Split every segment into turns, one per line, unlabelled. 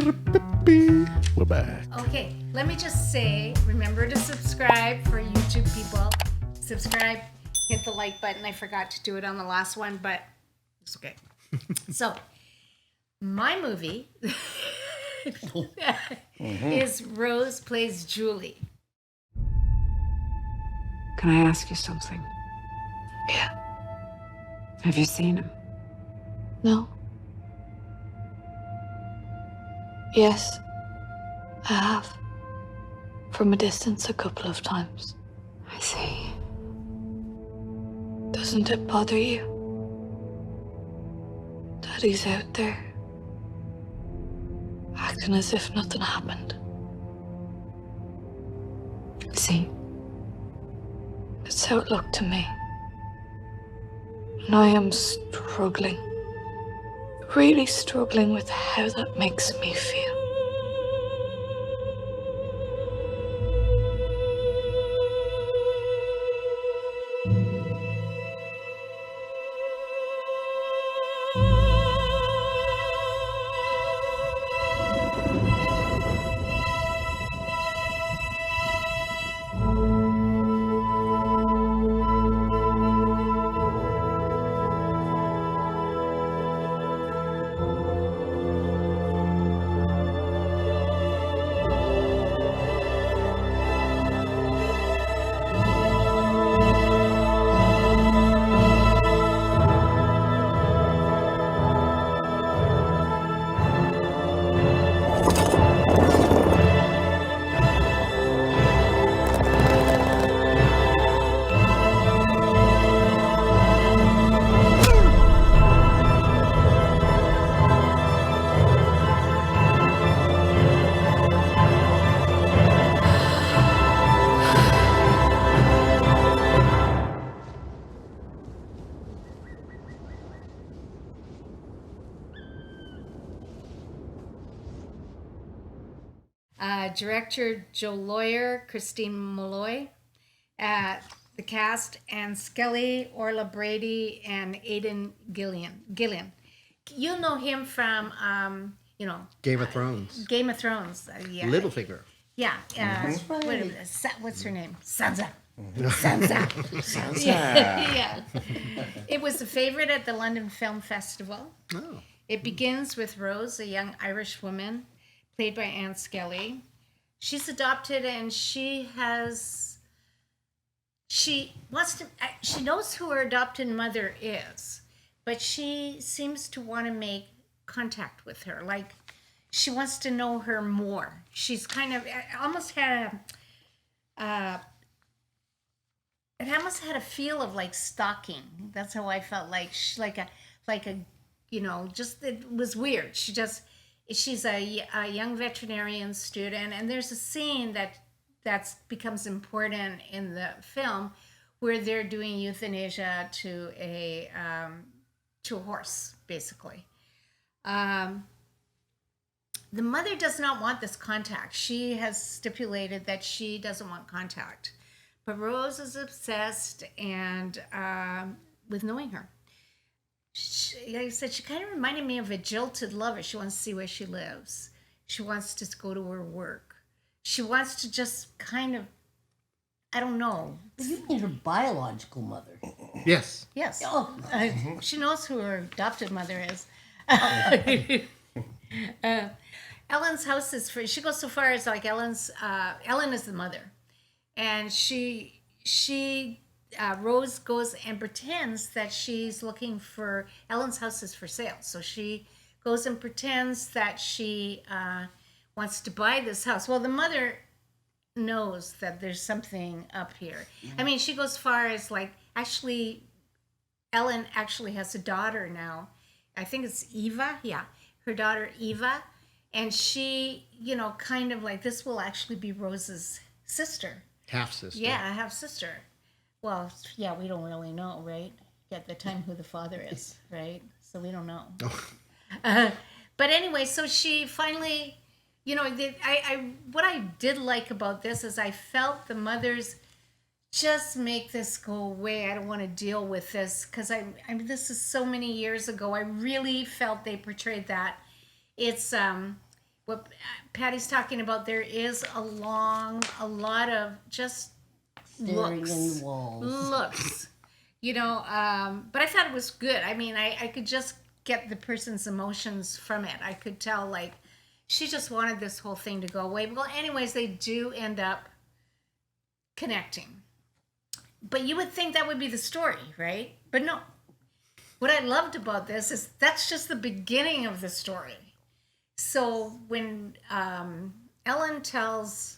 We're back.
Okay, let me just say, remember to subscribe for YouTube people. Subscribe, hit the like button. I forgot to do it on the last one, but it's okay. So, my movie is Rose Plays Julie.
Can I ask you something?
Yeah.
Have you seen him?
No. Yes, I have. From a distance a couple of times.
I see.
Doesn't it bother you? Daddy's out there, acting as if nothing happened.
See?
It's how it looked to me. And I am struggling. Really struggling with how that makes me feel.
Director Joe Lawyer, Christine Malloy, the cast, Anne Skelly, Orla Brady, and Aidan Gillian. You'll know him from,
Game of Thrones.
Game of Thrones. Yeah.
Littlefinger.
Yeah.
right.
What's her name? Sansa.
Sansa.
Yeah. It was a favorite at the London Film Festival.
Oh.
It begins with Rose, a young Irish woman, played by Anne Skelly. She's adopted, and she knows who her adopted mother is, but she seems to want to make contact with her. Like, she wants to know her more. She's kind of almost had it almost had a feel of like stalking. That's how I felt. Like just it was weird. She's a young veterinarian student, and there's a scene that becomes important in the film where they're doing euthanasia to a horse, basically. The mother does not want this contact. She has stipulated that she doesn't want contact, but Rose is obsessed and with knowing her. Like I said, she kind of reminded me of a jilted lover. She wants to see where she lives. She wants to go to her work. She wants to just kind of, I don't know.
You mean her biological mother?
Yes.
Yes.
Oh.
She knows who her adopted mother is. Ellen's house is free. She goes so far as like Ellen is the mother. And Rose goes and pretends that she's looking for, Ellen's house is for sale. So she goes and pretends that she wants to buy this house. Well, the mother knows that there's something up here. I mean, she goes far as like, actually, Ellen actually has a daughter now. I think it's Eva. Yeah, her daughter Eva. And she, kind of like, this will actually be Rose's sister.
Half-sister.
Yeah, a half-sister. Well, yeah, we don't really know, right? At the time, who the father is, right? So we don't know. But anyway, so she finally, what I did like about this is I felt the mothers just make this go away. I don't want to deal with this because I mean, this is so many years ago. I really felt they portrayed that. It's what Patty's talking about, there is a lot of just
Staring
looks.
in the walls.
Looks. But I thought it was good. I mean, I could just get the person's emotions from it. I could tell, like, she just wanted this whole thing to go away. Well, anyways, they do end up connecting. But you would think that would be the story, right? But no. What I loved about this is that's just the beginning of the story. So when Ellen tells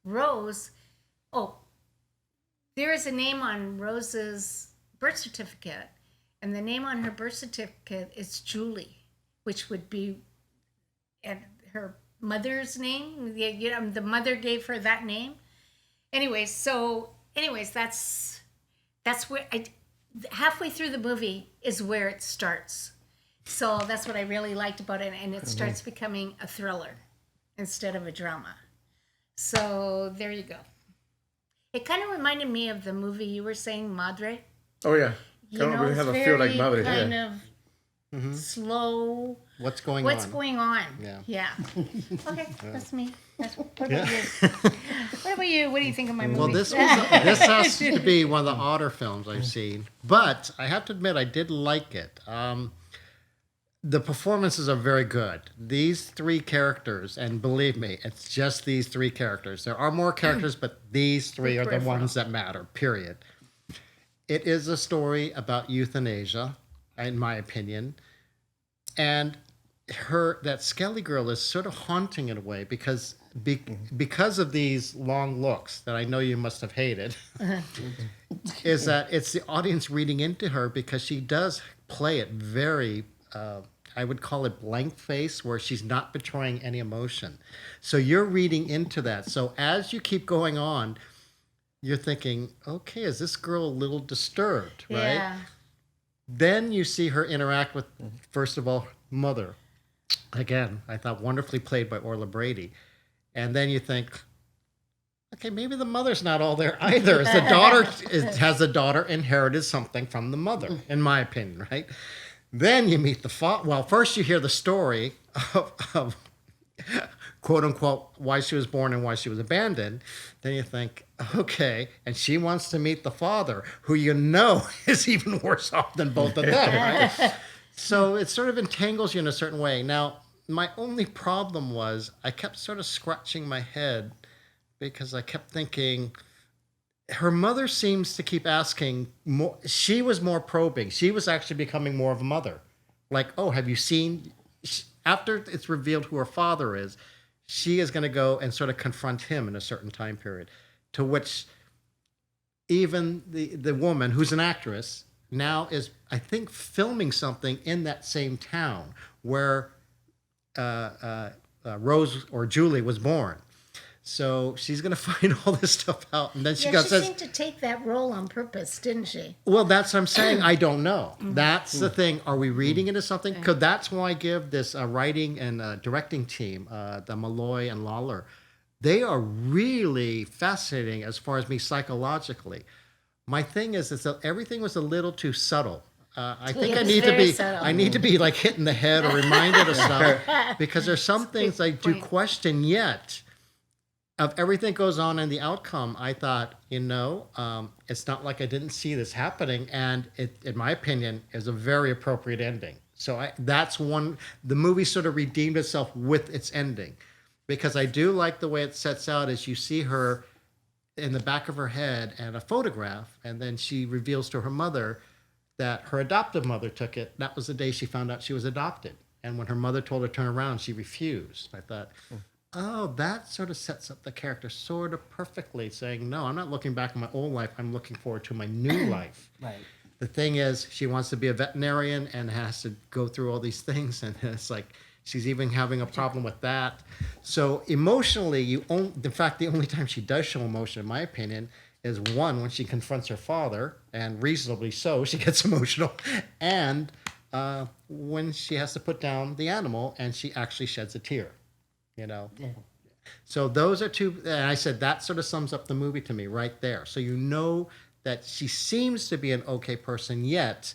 Rose, oh, there is a name on Rose's birth certificate, and the name on her birth certificate is Julie, which would be her mother's name. The mother gave her that name. Anyways, that's where halfway through the movie is where it starts. So that's what I really liked about it, and it starts becoming a thriller instead of a drama. So there you go. It kind of reminded me of the movie you were saying, Madre.
Oh yeah.
You know,
we have a
it's
feel like
very
Madre.
kind
Yeah.
of slow.
What's going
What's
on?
going on?
Yeah.
Okay, that's me. What about you? What about you? What do you think of my movie?
Well, this has to be one of the odder films I've seen, but I have to admit I did like it. The performances are very good. These three characters, and believe me, it's just these three characters. There are more characters, but these three are the ones that matter, period. It is a story about euthanasia, in my opinion. And that Skelly girl is sort of haunting in a way because of these long looks that I know you must have hated, is that it's the audience reading into her because she does play it very, I would call it blank face, where she's not betraying any emotion. So you're reading into that. So as you keep going on, you're thinking, okay, is this girl a little disturbed, right?
Yeah.
Then you see her interact with, first of all, mother. Again, I thought wonderfully played by Orla Brady. And then you think, okay, maybe the mother's not all there either. Has the daughter inherited something from the mother, in my opinion, right? Then you meet the father. Well, first you hear the story of quote unquote why she was born and why she was abandoned. Then you think, okay, and she wants to meet the father, who you know is even worse off than both of them, right? So it sort of entangles you in a certain way. Now, my only problem was I kept sort of scratching my head because I kept thinking, her mother seems to keep asking more. She was more probing. She was actually becoming more of a mother. Like, oh, have you seen? After it's revealed who her father is, she is going to go and sort of confront him in a certain time period. To which even the woman, who's an actress, now is, I think, filming something in that same town where Rose or Julie was born. So she's going to find all this stuff out. And then she
she seemed to take that role on purpose, didn't she?
well, that's what I'm saying. I don't know. That's the thing. Are we reading into something? Because that's why I give this writing and directing team, the Malloy and Lawler, they are really fascinating as far as me psychologically. My thing is that everything was a little too subtle. I think
It was very subtle.
I need to be like hit in the head or reminded of stuff because there's some things I do
point.
question yet. Of everything that goes on in the outcome, I thought, it's not like I didn't see this happening, and it, in my opinion, is a very appropriate ending. So that's one. The movie sort of redeemed itself with its ending, because I do like the way it sets out. As you see her in the back of her head and a photograph, and then she reveals to her mother that her adoptive mother took it. That was the day she found out she was adopted, and when her mother told her to turn around, she refused. I thought. Oh, that sort of sets up the character sort of perfectly, saying, no, I'm not looking back on my old life. I'm looking forward to my new life.
Right.
The thing is, she wants to be a veterinarian and has to go through all these things. And it's like, she's even having a problem with that. So emotionally, in fact, the only time she does show emotion, in my opinion, is one, when she confronts her father, and reasonably so, she gets emotional. And when she has to put down the animal and she actually sheds a tear.
Yeah.
So those are two, and I said that sort of sums up the movie to me right there. So you know that she seems to be an okay person, yet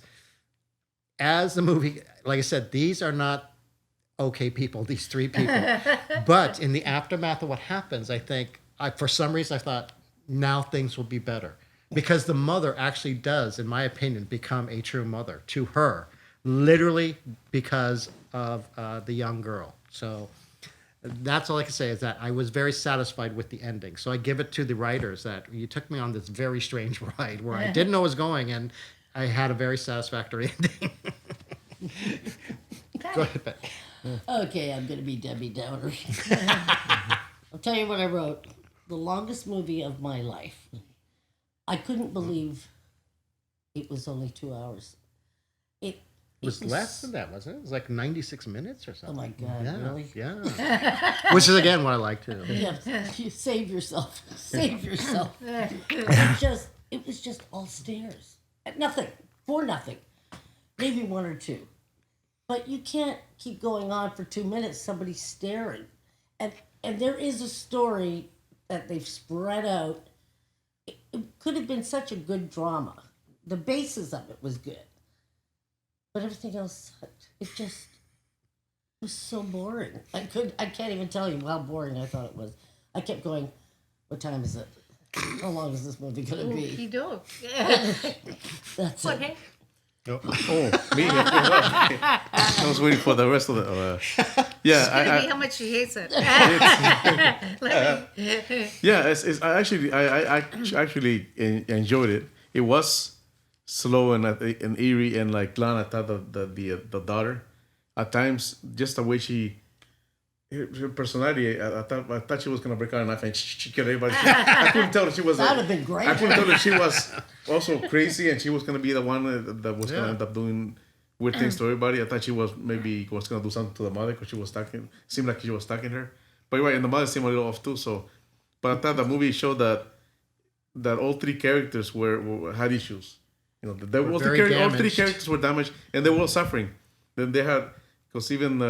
as the movie, like I said, these are not okay people, these three people. But in the aftermath of what happens, I think, for some reason, I thought, now things will be better. Because the mother actually does, in my opinion, become a true mother to her, literally because of the young girl. So that's all I can say, is that I was very satisfied with the ending. So I give it to the writers that you took me on this very strange ride where I didn't know it was going, and I had a very satisfactory ending. Go ahead, Beck.
Okay, I'm going to be Debbie Downer. I'll tell you what I wrote. The longest movie of my life. I couldn't believe it was only 2 hours. It
It was less than that, wasn't it? It was like 96 minutes or
Oh
something.
my God,
Yeah,
really?
yeah. Which is, again, what I like, too.
Yeah, you save yourself. Save yourself. It was just all stares. At nothing. For nothing. Maybe one or two. But you can't keep going on for 2 minutes, somebody's staring. And there is a story that they've spread out. It could have been such a good drama. The basis of it was good. But everything else sucked. It just was so boring. I can't even tell you how boring I thought it was. I kept going, what time is it? How long is this movie gonna be?
You do.
That's it.
Okay.
Oh, me? I was waiting for the rest of the. Yeah,
How much she hates it.
yeah. I actually enjoyed it. It was slow and eerie, and like Lana thought the daughter, at times just the way her personality. I thought she was gonna break out a knife and she killed everybody. I couldn't tell that she was.
That would have been great.
I couldn't tell that she was also crazy and she was gonna be the one that was gonna end up doing weird things to everybody. I thought she was gonna do something to the mother because she was stalking. Seemed like she was stalking her. But you're right, and the mother seemed a little off too. So, but I thought the movie showed that all three characters had issues. You know, all three characters were damaged and they were all suffering. Then they had, because even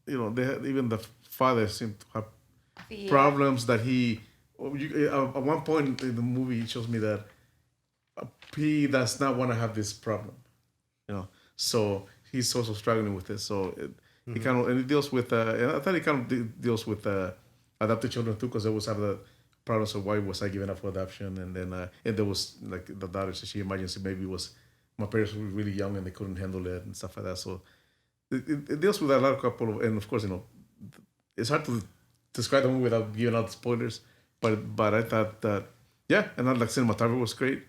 even the father seemed to have problems that at one point in the movie it shows me that he does not want to have this problem, so he's also struggling with it. So he kind of, and it deals with and I thought it kind of deals with adopted children too, because they always have the problems of why was I given up for adoption, and then and there was like the daughter, so she imagines maybe my parents were really young and they couldn't handle it and stuff like that. So it deals with a lot of and of course, it's hard to describe the movie without giving out spoilers. But I thought that, yeah, and like cinematography was great.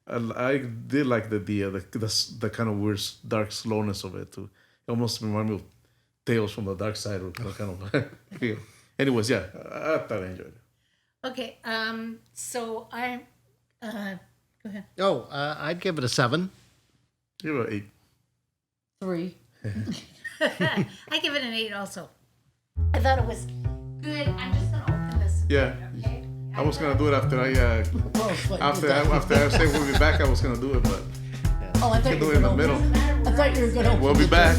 I did like the kind of weird dark slowness of it too. It almost reminded me of Tales from the Dark Side, or kind of feel. Anyways, yeah, I thought I enjoyed it.
Okay. So I. Go ahead.
Oh, I'd give it a 7.
Give it an 8.
3.
I give it an 8 also. I thought it was good. I'm just gonna open this.
Yeah.
Okay.
I was gonna do it after after I say we'll be back. I was gonna do it, but
Oh, I thought you
do
were
it in the
gonna.
middle.
I thought you were gonna.
We'll be back.